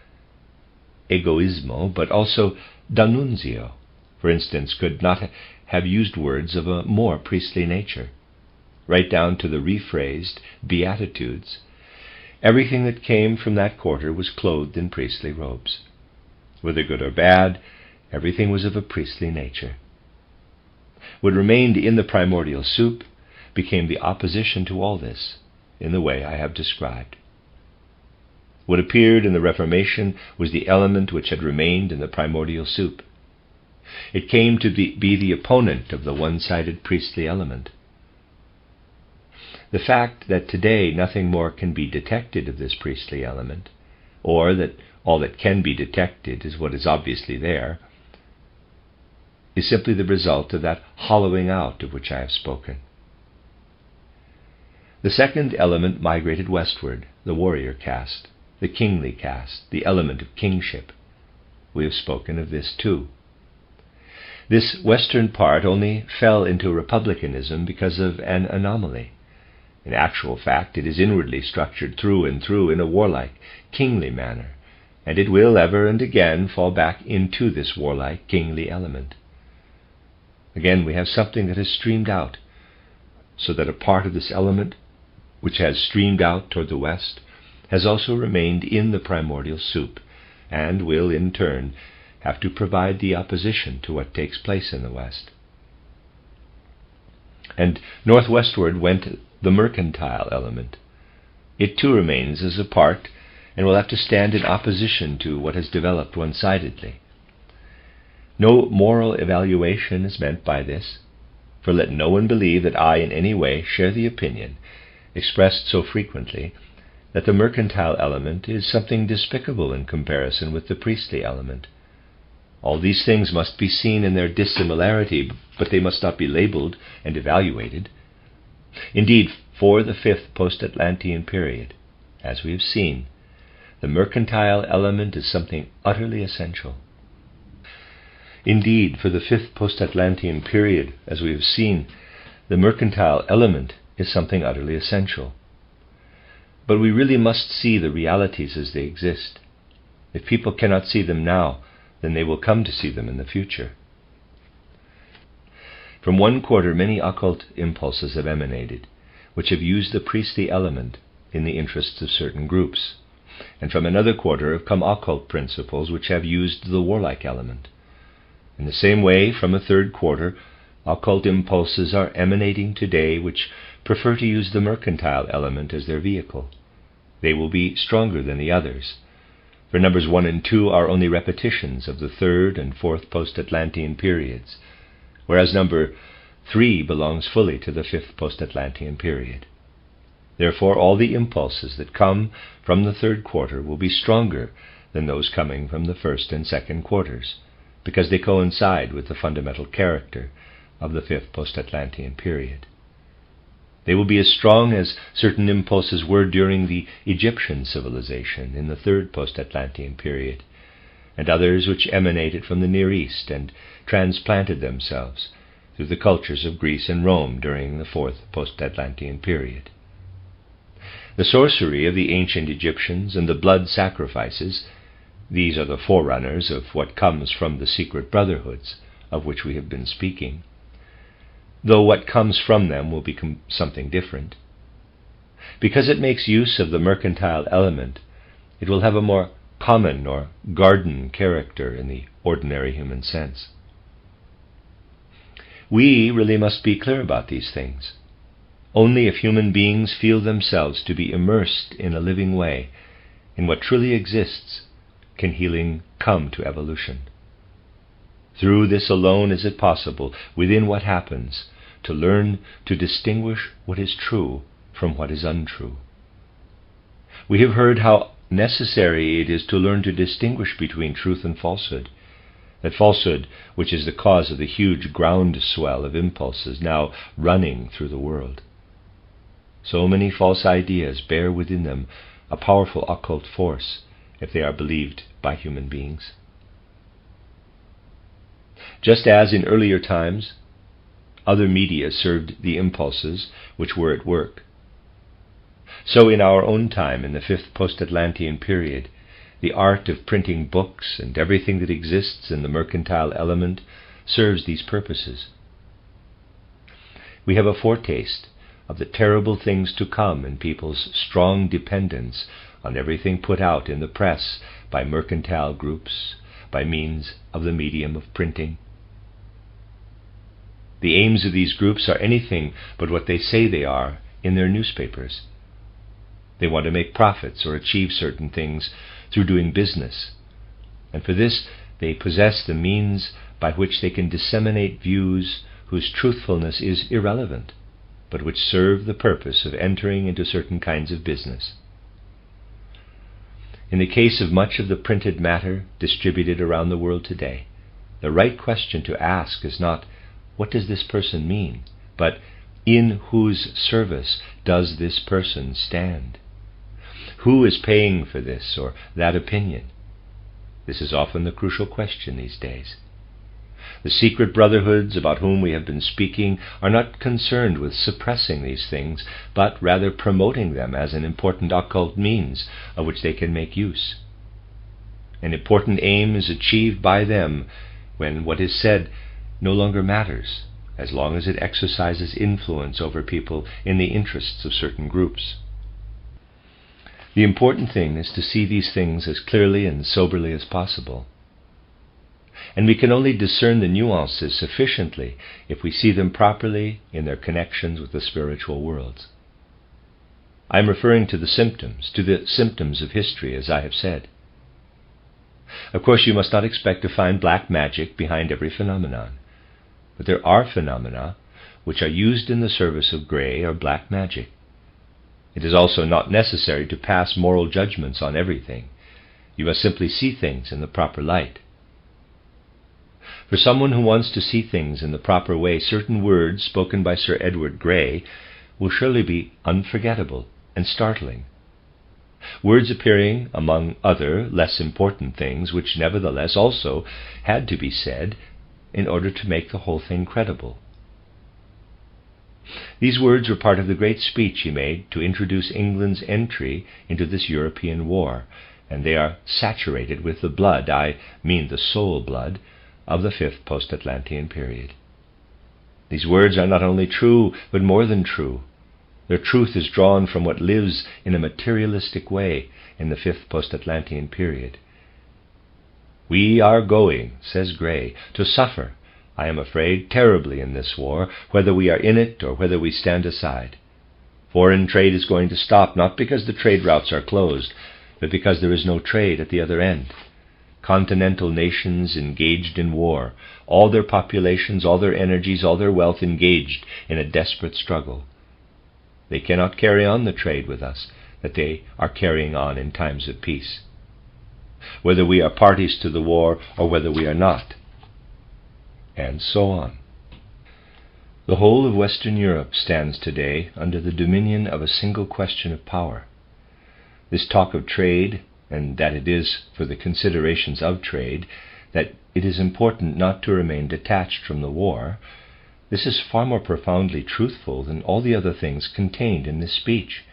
egoismo, but also d'annunzio, for instance, could not have used words of a more priestly nature. Right down to the rephrased Beatitudes, everything that came from that quarter was clothed in priestly robes. Whether good or bad, everything was of a priestly nature. What remained in the primordial soup became the opposition to all this, in the way I have described. What appeared in the Reformation was the element which had remained in the primordial soup. It came to be the opponent of the one-sided priestly element. The fact that today nothing more can be detected of this priestly element, or that all that can be detected is what is obviously there, is simply the result of that hollowing out of which I have spoken. The second element migrated westward, the warrior caste, the kingly caste, the element of kingship. We have spoken of this too. This western part only fell into republicanism because of an anomaly. In actual fact, it is inwardly structured through and through in a warlike, kingly manner, and it will ever and again fall back into this warlike, kingly element. Again, we have something that has streamed out, so that a part of this element, which has streamed out toward the west, has also remained in the primordial soup, and will, in turn, have to provide the opposition to what takes place in the west. And northwestward went the mercantile element. It too remains as a part, and will have to stand in opposition to what has developed one-sidedly. No moral evaluation is meant by this, for let no one believe that I in any way share the opinion, expressed so frequently, that the mercantile element is something despicable in comparison with the priestly element. All these things must be seen in their dissimilarity, but they must not be labeled and evaluated. Indeed, for the fifth post-Atlantean period, as we have seen, the mercantile element is something utterly essential. Indeed, for the fifth post-Atlantean period, as we have seen, the mercantile element is something utterly essential. But we really must see the realities as they exist. If people cannot see them now, then they will come to see them in the future. From one quarter, many occult impulses have emanated, which have used the priestly element in the interests of certain groups, and from another quarter have come occult principles which have used the warlike element. In the same way, from a third quarter, occult impulses are emanating today which prefer to use the mercantile element as their vehicle. They will be stronger than the others, for numbers 1 and 2 are only repetitions of the third and fourth post-Atlantean periods, whereas number 3 belongs fully to the fifth post-Atlantean period. Therefore, all the impulses that come from the third quarter will be stronger than those coming from the first and second quarters, because they coincide with the fundamental character of the fifth post-Atlantean period. They will be as strong as certain impulses were during the Egyptian civilization in the third post-Atlantean period, and others which emanated from the Near East and transplanted themselves through the cultures of Greece and Rome during the fourth post-Atlantean period. The sorcery of the ancient Egyptians and the blood sacrifices, these are the forerunners of what comes from the secret brotherhoods of which we have been speaking, though what comes from them will become something different. Because it makes use of the mercantile element, it will have a more common or garden character in the ordinary human sense. We really must be clear about these things. Only if human beings feel themselves to be immersed in a living way, in what truly exists, can healing come to evolution. Through this alone is it possible, within what happens, to learn to distinguish what is true from what is untrue. We have heard how necessary it is to learn to distinguish between truth and falsehood, that falsehood which is the cause of the huge groundswell of impulses now running through the world. So many false ideas bear within them a powerful occult force if they are believed by human beings. Just as in earlier times, other media served the impulses which were at work, so in our own time, in the 5th post-Atlantean period, the art of printing books and everything that exists in the mercantile element serves these purposes. We have a foretaste of the terrible things to come in people's strong dependence on everything put out in the press by mercantile groups, by means of the medium of printing. The aims of these groups are anything but what they say they are in their newspapers. They want to make profits or achieve certain things through doing business, and for this they possess the means by which they can disseminate views whose truthfulness is irrelevant, but which serve the purpose of entering into certain kinds of business. In the case of much of the printed matter distributed around the world today, the right question to ask is not, what does this person mean, but in whose service does this person stand? Who is paying for this or that opinion? This is often the crucial question these days. The secret brotherhoods about whom we have been speaking are not concerned with suppressing these things, but rather promoting them as an important occult means of which they can make use. An important aim is achieved by them when what is said no longer matters, as long as it exercises influence over people in the interests of certain groups. The important thing is to see these things as clearly and soberly as possible. And we can only discern the nuances sufficiently if we see them properly in their connections with the spiritual worlds. I am referring to the symptoms of history, as I have said. Of course, you must not expect to find black magic behind every phenomenon, but there are phenomena which are used in the service of gray or black magic. It is also not necessary to pass moral judgments on everything. You must simply see things in the proper light. For someone who wants to see things in the proper way, certain words spoken by Sir Edward Grey will surely be unforgettable and startling. Words appearing among other less important things, which nevertheless also had to be said in order to make the whole thing credible. These words were part of the great speech he made to introduce England's entry into this European war, and they are saturated with the blood, I mean the soul blood, of the 5th post-Atlantean period. These words are not only true, but more than true. Their truth is drawn from what lives in a materialistic way in the 5th post-Atlantean period. We are going, says Grey, to suffer, I am afraid, terribly in this war, whether we are in it or whether we stand aside. Foreign trade is going to stop, not because the trade routes are closed, but because there is no trade at the other end. Continental nations engaged in war, all their populations, all their energies, all their wealth engaged in a desperate struggle. They cannot carry on the trade with us that they are carrying on in times of peace, whether we are parties to the war or whether we are not, and so on. The whole of Western Europe stands today under the dominion of a single question of power. This talk of trade, and that it is for the considerations of trade that it is important not to remain detached from the war, this is far more profoundly truthful than all the other things contained in this speech,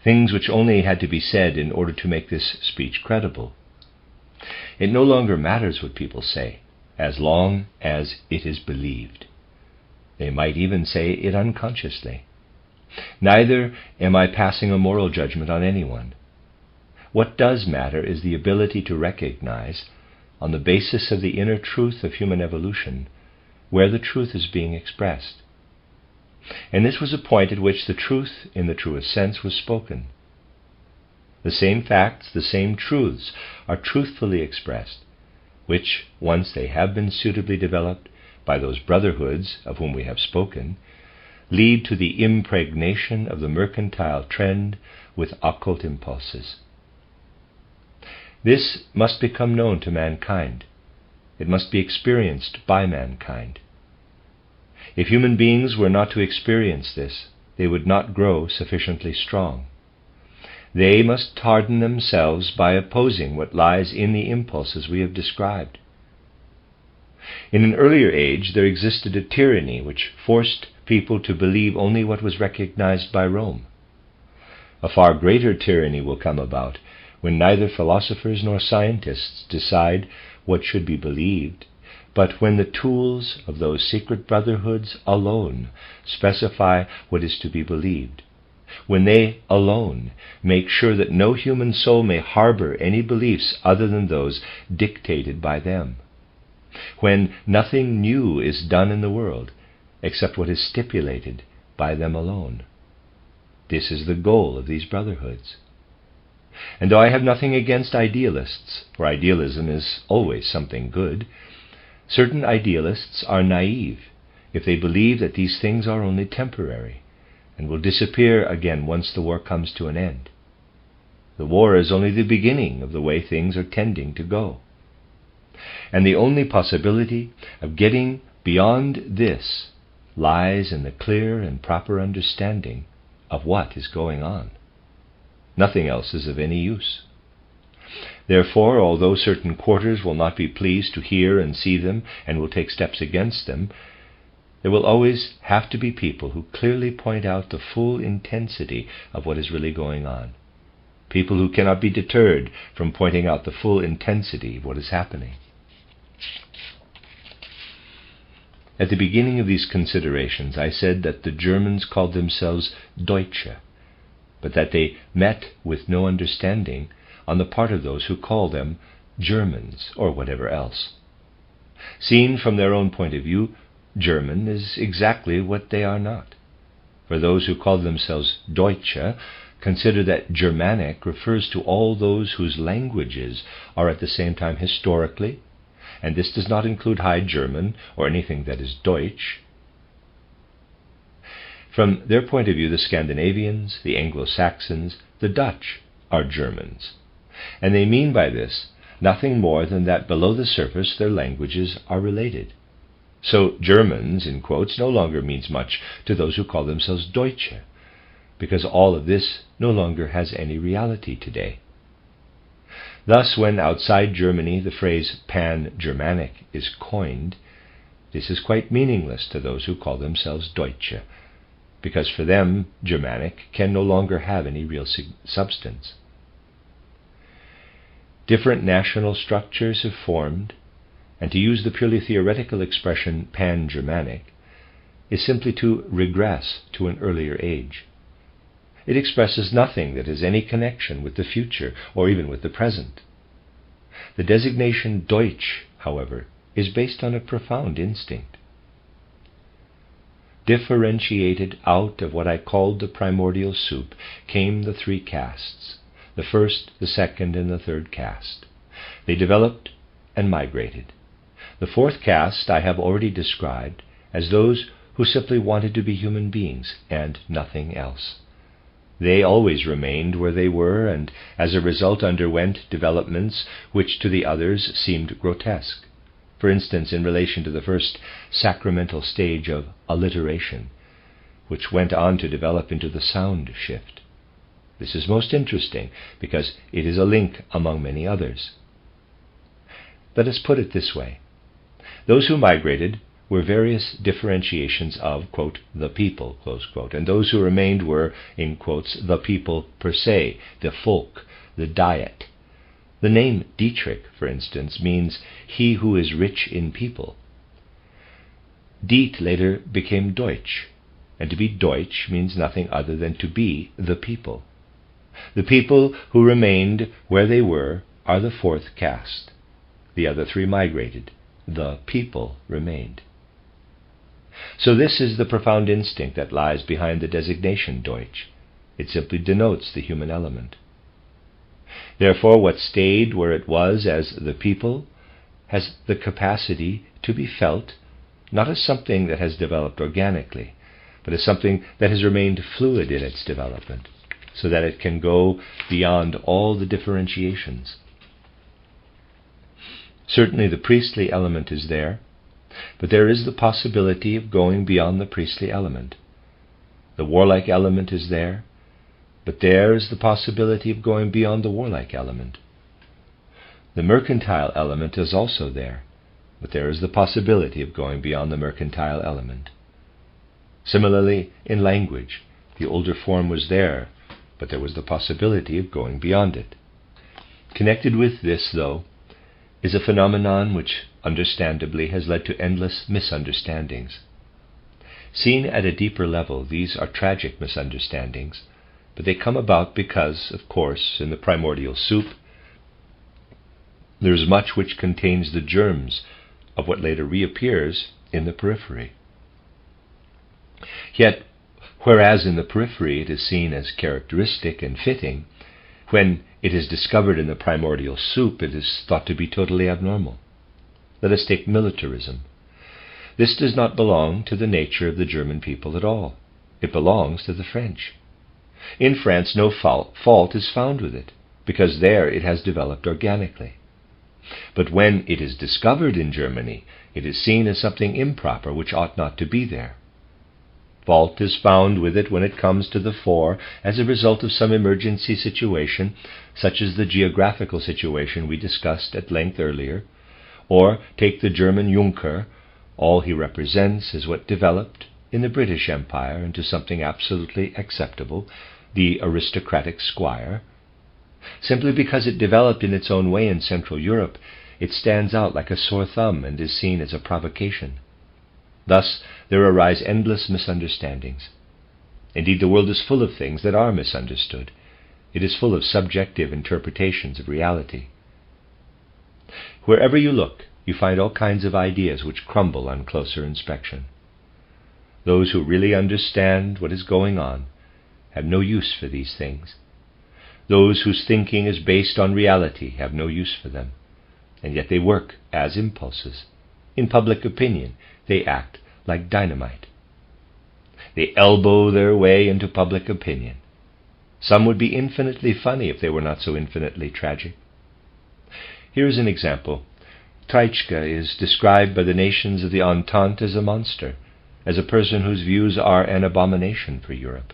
things which only had to be said in order to make this speech credible. It no longer matters what people say, as long as it is believed. They might even say it unconsciously. Neither am I passing a moral judgment on anyone. What does matter is the ability to recognize, on the basis of the inner truth of human evolution, where the truth is being expressed. And this was a point at which the truth, in the truest sense, was spoken. The same facts, the same truths are truthfully expressed, which, once they have been suitably developed by those brotherhoods of whom we have spoken, lead to the impregnation of the mercantile trend with occult impulses. This must become known to mankind. It must be experienced by mankind. If human beings were not to experience this, they would not grow sufficiently strong. They must harden themselves by opposing what lies in the impulses we have described. In an earlier age, there existed a tyranny which forced people to believe only what was recognized by Rome. A far greater tyranny will come about when neither philosophers nor scientists decide what should be believed, but when the tools of those secret brotherhoods alone specify what is to be believed, when they alone make sure that no human soul may harbor any beliefs other than those dictated by them, when nothing new is done in the world except what is stipulated by them alone. This is the goal of these brotherhoods. And though I have nothing against idealists, for idealism is always something good, certain idealists are naive if they believe that these things are only temporary and will disappear again once the war comes to an end. The war is only the beginning of the way things are tending to go. And the only possibility of getting beyond this lies in the clear and proper understanding of what is going on. Nothing else is of any use. Therefore, although certain quarters will not be pleased to hear and see them and will take steps against them, there will always have to be people who clearly point out the full intensity of what is really going on. People who cannot be deterred from pointing out the full intensity of what is happening. At the beginning of these considerations, I said that the Germans called themselves Deutsche, but that they met with no understanding on the part of those who call them Germans, or whatever else. Seen from their own point of view, German is exactly what they are not. For those who call themselves Deutsche consider that Germanic refers to all those whose languages are at the same time historically, and this does not include High German or anything that is Deutsch. From their point of view, the Scandinavians, the Anglo-Saxons, the Dutch are Germans, and they mean by this nothing more than that below the surface their languages are related. So Germans, in quotes, no longer means much to those who call themselves Deutsche, because all of this no longer has any reality today. Thus, when outside Germany the phrase pan-Germanic is coined, this is quite meaningless to those who call themselves Deutsche, because for them Germanic can no longer have any real substance. Different national structures have formed, and to use the purely theoretical expression pan-Germanic is simply to regress to an earlier age. It expresses nothing that has any connection with the future or even with the present. The designation Deutsch, however, is based on a profound instinct. Differentiated out of what I called the primordial soup came the three castes, the first, the second, and the third caste. They developed and migrated. The fourth caste I have already described as those who simply wanted to be human beings and nothing else. They always remained where they were, and as a result underwent developments which to the others seemed grotesque. For instance, in relation to the first sacramental stage of alliteration, which went on to develop into the sound shift. This is most interesting because it is a link among many others. Let us put it this way. Those who migrated were various differentiations of, quote, the people, close quote, and those who remained were, in quotes, the people per se, the folk, the diet. The name Dietrich, for instance, means he who is rich in people. Diet later became Deutsch, and to be Deutsch means nothing other than to be the people. The people who remained where they were are the fourth caste. The other three migrated. The people remained. So this is the profound instinct that lies behind the designation Deutsch. It simply denotes the human element. Therefore, what stayed where it was as the people has the capacity to be felt, not as something that has developed organically, but as something that has remained fluid in its development, so that it can go beyond all the differentiations. Certainly the priestly element is there, but there is the possibility of going beyond the priestly element. The warlike element is there, but there is the possibility of going beyond the warlike element. The mercantile element is also there, but there is the possibility of going beyond the mercantile element. Similarly, in language, the older form was there, but there was the possibility of going beyond it. Connected with this, though, is a phenomenon which, understandably, has led to endless misunderstandings. Seen at a deeper level, these are tragic misunderstandings, but they come about because, of course, in the primordial soup, there is much which contains the germs of what later reappears in the periphery. Yet, whereas in the periphery it is seen as characteristic and fitting, when it is discovered in the primordial soup, it is thought to be totally abnormal. Let us take militarism. This does not belong to the nature of the German people at all. It belongs to the French. In France, no fault is found with it, because there it has developed organically. But when it is discovered in Germany, it is seen as something improper which ought not to be there. Fault is found with it when it comes to the fore as a result of some emergency situation, such as the geographical situation we discussed at length earlier, or take the German Junker. All he represents is what developed in the British Empire into something absolutely acceptable, the aristocratic squire. Simply because it developed in its own way in Central Europe, it stands out like a sore thumb and is seen as a provocation. Thus, there arise endless misunderstandings. Indeed, the world is full of things that are misunderstood. It is full of subjective interpretations of reality. Wherever you look, you find all kinds of ideas which crumble on closer inspection. Those who really understand what is going on have no use for these things. Those whose thinking is based on reality have no use for them, and yet they work as impulses. In public opinion, they act like dynamite. They elbow their way into public opinion. Some would be infinitely funny if they were not so infinitely tragic. Here is an example. Treitschke is described by the nations of the Entente as a monster, as a person whose views are an abomination for Europe.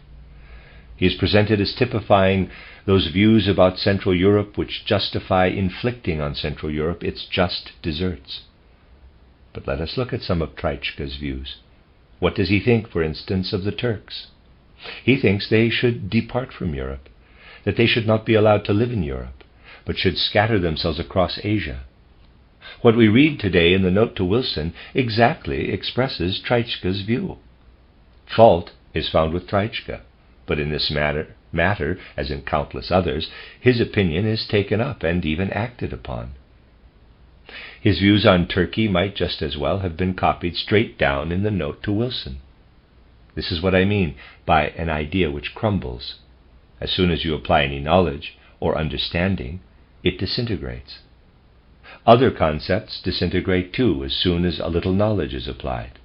He is presented as typifying those views about Central Europe which justify inflicting on Central Europe its just deserts. But let us look at some of Treitschke's views. What does he think, for instance, of the Turks? He thinks they should depart from Europe, that they should not be allowed to live in Europe, but should scatter themselves across Asia. What we read today in the note to Wilson exactly expresses Treitschke's view. Fault is found with Treitschke, but in this matter, as in countless others, his opinion is taken up and even acted upon. His views on Turkey might just as well have been copied straight down in the note to Wilson. This is what I mean by an idea which crumbles. As soon as you apply any knowledge or understanding, it disintegrates. Other concepts disintegrate too as soon as a little knowledge is applied.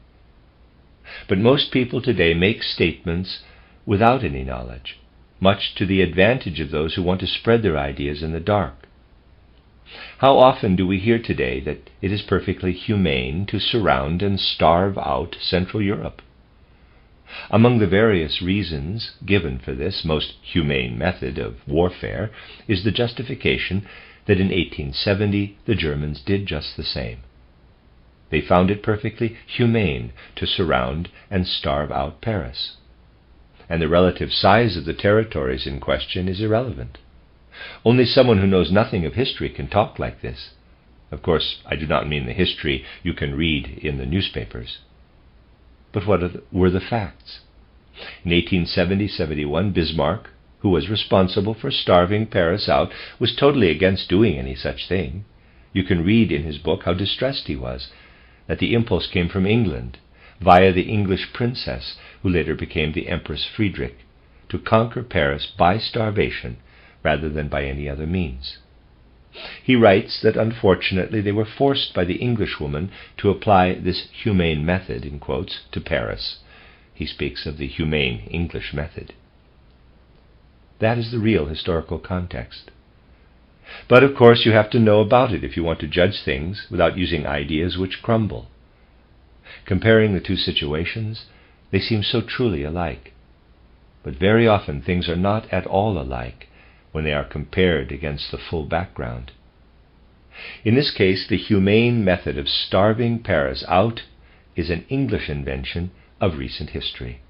But most people today make statements without any knowledge, much to the advantage of those who want to spread their ideas in the dark. How often do we hear today that it is perfectly humane to surround and starve out Central Europe? Among the various reasons given for this most humane method of warfare is the justification that in 1870 the Germans did just the same. They found it perfectly humane to surround and starve out Paris. And the relative size of the territories in question is irrelevant. Only someone who knows nothing of history can talk like this. Of course, I do not mean the history you can read in the newspapers. But what were the facts? In 1870-71, Bismarck, who was responsible for starving Paris out, was totally against doing any such thing. You can read in his book how distressed he was, that the impulse came from England, via the English princess, who later became the Empress Friedrich, to conquer Paris by starvation, rather than by any other means. He writes that unfortunately they were forced by the Englishwoman to apply this humane method, in quotes, to Paris. He speaks of the humane English method. That is the real historical context. But of course you have to know about it if you want to judge things without using ideas which crumble. Comparing the two situations, they seem so truly alike. But very often things are not at all alike when they are compared against the full background. In this case, the humane method of starving Paris out is an English invention of recent history.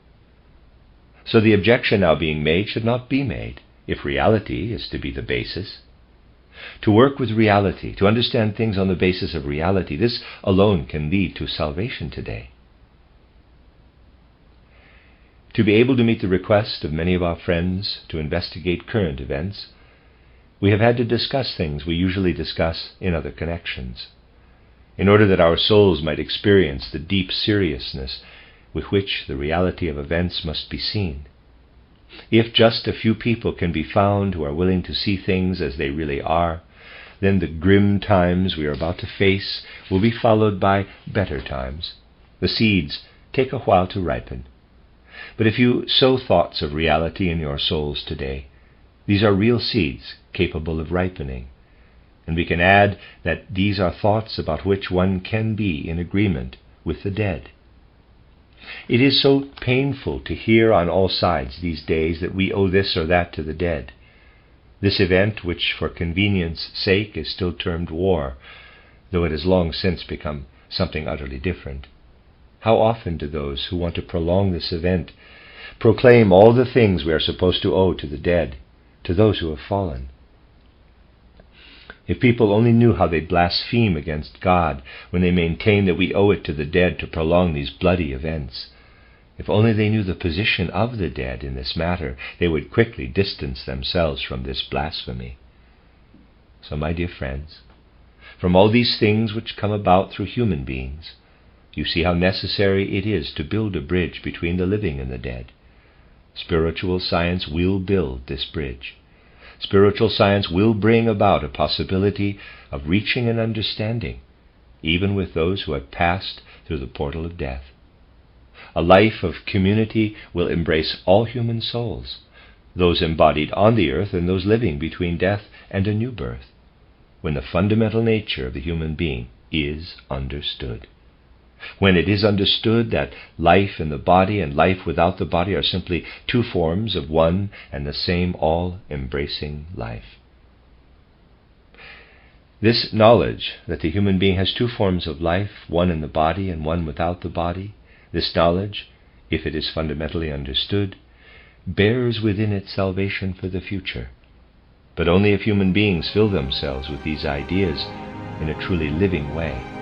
So the objection now being made should not be made, if reality is to be the basis. To work with reality, to understand things on the basis of reality, this alone can lead to salvation today. To be able to meet the request of many of our friends to investigate current events, we have had to discuss things we usually discuss in other connections, in order that our souls might experience the deep seriousness with which the reality of events must be seen. If just a few people can be found who are willing to see things as they really are, then the grim times we are about to face will be followed by better times. The seeds take a while to ripen. But if you sow thoughts of reality in your souls today, these are real seeds capable of ripening. And we can add that these are thoughts about which one can be in agreement with the dead. It is so painful to hear on all sides these days that we owe this or that to the dead. This event, which for convenience sake is still termed war, though it has long since become something utterly different. How often do those who want to prolong this event proclaim all the things we are supposed to owe to the dead, to those who have fallen? If people only knew how they blaspheme against God when they maintain that we owe it to the dead to prolong these bloody events, if only they knew the position of the dead in this matter, they would quickly distance themselves from this blasphemy. So, my dear friends, from all these things which come about through human beings, you see how necessary it is to build a bridge between the living and the dead. Spiritual science will build this bridge. Spiritual science will bring about a possibility of reaching an understanding, even with those who have passed through the portal of death. A life of community will embrace all human souls, those embodied on the earth and those living between death and a new birth, when the fundamental nature of the human being is understood. When it is understood that life in the body and life without the body are simply two forms of one and the same all-embracing life. This knowledge that the human being has two forms of life, one in the body and one without the body, this knowledge, if it is fundamentally understood, bears within it salvation for the future. But only if human beings fill themselves with these ideas in a truly living way.